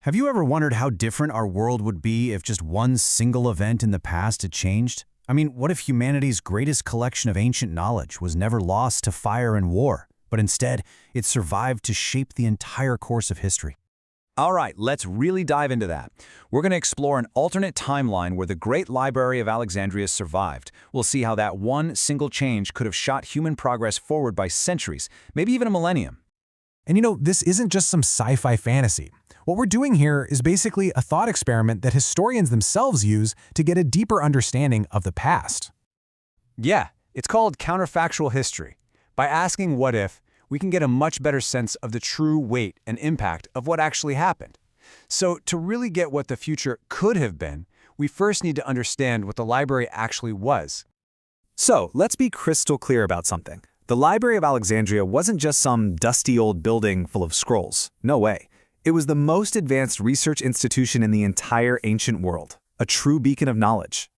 Have you ever wondered how different our world would be if just one single event in the past had changed? I mean, what if humanity's greatest collection of ancient knowledge was never lost to fire and war, but instead it survived to shape the entire course of history? All right, let's really dive into that. We're going to explore an alternate timeline where the great Library of Alexandria survived. We'll see how that one single change could have shot human progress forward by centuries, maybe even a millennium. And this isn't just some sci-fi fantasy. What we're doing here is basically a thought experiment that historians themselves use to get a deeper understanding of the past. Yeah, it's called counterfactual history. By asking what if, we can get a much better sense of the true weight and impact of what actually happened. So to really get what the future could have been, we first need to understand what the library actually was. So let's be crystal clear about something. The Library of Alexandria wasn't just some dusty old building full of scrolls. No way. It was the most advanced research institution in the entire ancient world, a true beacon of knowledge.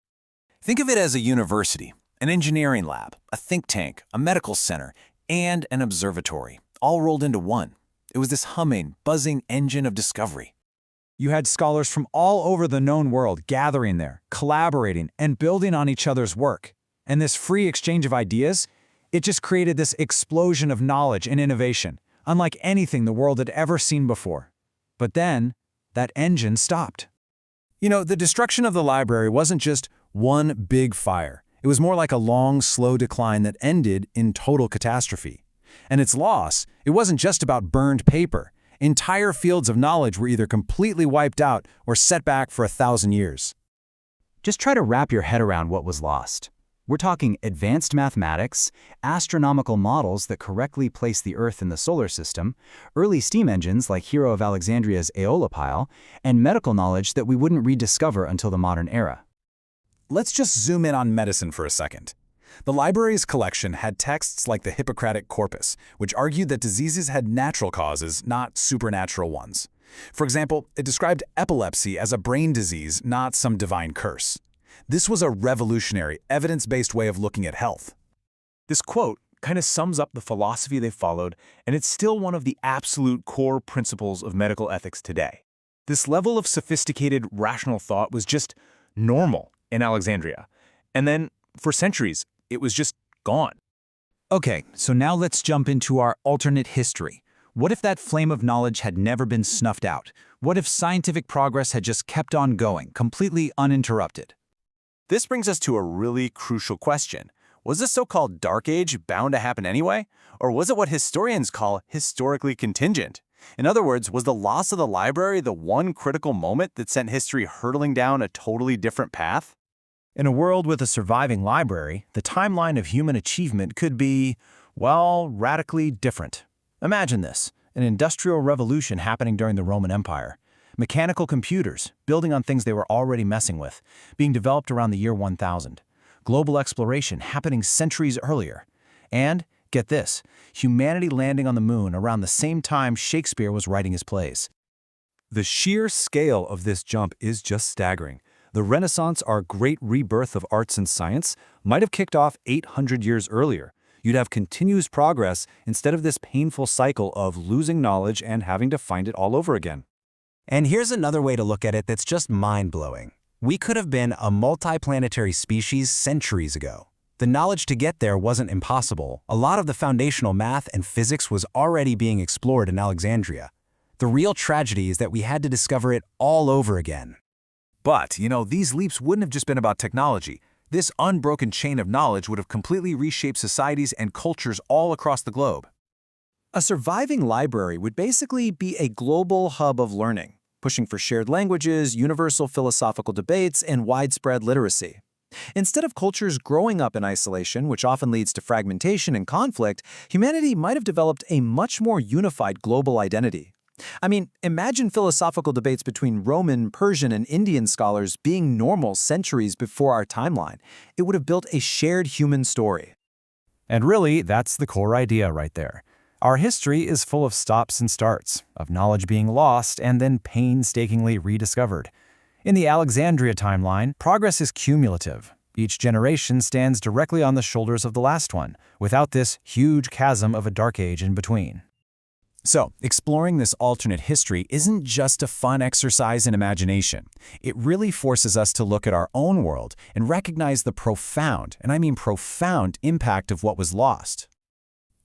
Think of it as a university, an engineering lab, a think tank, a medical center, and an observatory, all rolled into one. It was this humming, buzzing engine of discovery. You had scholars from all over the known world gathering there, collaborating, and building on each other's work. And this free exchange of ideas, it just created this explosion of knowledge and innovation, unlike anything the world had ever seen before. But then, that engine stopped. The destruction of the library wasn't just one big fire. It was more like a long, slow decline that ended in total catastrophe. And its loss, it wasn't just about burned paper. Entire fields of knowledge were either completely wiped out or set back for 1,000 years. Just try to wrap your head around what was lost. We're talking advanced mathematics, astronomical models that correctly place the Earth in the solar system, early steam engines like Hero of Alexandria's Aeolipile, and medical knowledge that we wouldn't rediscover until the modern era. Let's just zoom in on medicine for a second. The library's collection had texts like the Hippocratic Corpus, which argued that diseases had natural causes, not supernatural ones. For example, it described epilepsy as a brain disease, not some divine curse. This was a revolutionary, evidence-based way of looking at health. This quote kind of sums up the philosophy they followed, and it's still one of the absolute core principles of medical ethics today. This level of sophisticated, rational thought was just normal in Alexandria. And then, for centuries, it was just gone. Okay, so now let's jump into our alternate history. What if that flame of knowledge had never been snuffed out? What if scientific progress had just kept on going, completely uninterrupted? This brings us to a really crucial question. Was this so-called Dark Age bound to happen anyway? Or was it what historians call historically contingent? In other words, was the loss of the library the one critical moment that sent history hurtling down a totally different path? In a world with a surviving library, the timeline of human achievement could be, well, radically different. Imagine this, an industrial revolution happening during the Roman Empire. Mechanical computers, building on things they were already messing with, being developed around the year 1000. Global exploration happening centuries earlier. And, get this, humanity landing on the moon around the same time Shakespeare was writing his plays. The sheer scale of this jump is just staggering. The Renaissance, our great rebirth of arts and science, might have kicked off 800 years earlier. You'd have continuous progress instead of this painful cycle of losing knowledge and having to find it all over again. And here's another way to look at it that's just mind-blowing. We could have been a multiplanetary species centuries ago. The knowledge to get there wasn't impossible. A lot of the foundational math and physics was already being explored in Alexandria. The real tragedy is that we had to discover it all over again. But, these leaps wouldn't have just been about technology. This unbroken chain of knowledge would have completely reshaped societies and cultures all across the globe. A surviving library would basically be a global hub of learning, pushing for shared languages, universal philosophical debates, and widespread literacy. Instead of cultures growing up in isolation, which often leads to fragmentation and conflict, humanity might have developed a much more unified global identity. I mean, imagine philosophical debates between Roman, Persian, and Indian scholars being normal centuries before our timeline. It would have built a shared human story. And really, that's the core idea right there. Our history is full of stops and starts, of knowledge being lost and then painstakingly rediscovered. In the Alexandria timeline, progress is cumulative. Each generation stands directly on the shoulders of the last one, without this huge chasm of a dark age in between. So, exploring this alternate history isn't just a fun exercise in imagination. It really forces us to look at our own world and recognize the profound, and I mean profound, impact of what was lost.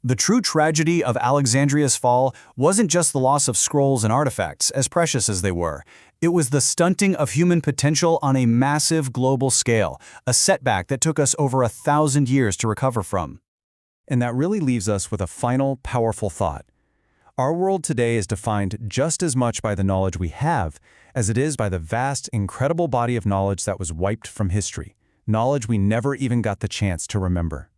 The true tragedy of Alexandria's fall wasn't just the loss of scrolls and artifacts, as precious as they were. It was the stunting of human potential on a massive global scale, a setback that took us over 1,000 years to recover from. And that really leaves us with a final, powerful thought. Our world today is defined just as much by the knowledge we have as it is by the vast, incredible body of knowledge that was wiped from history, knowledge we never even got the chance to remember.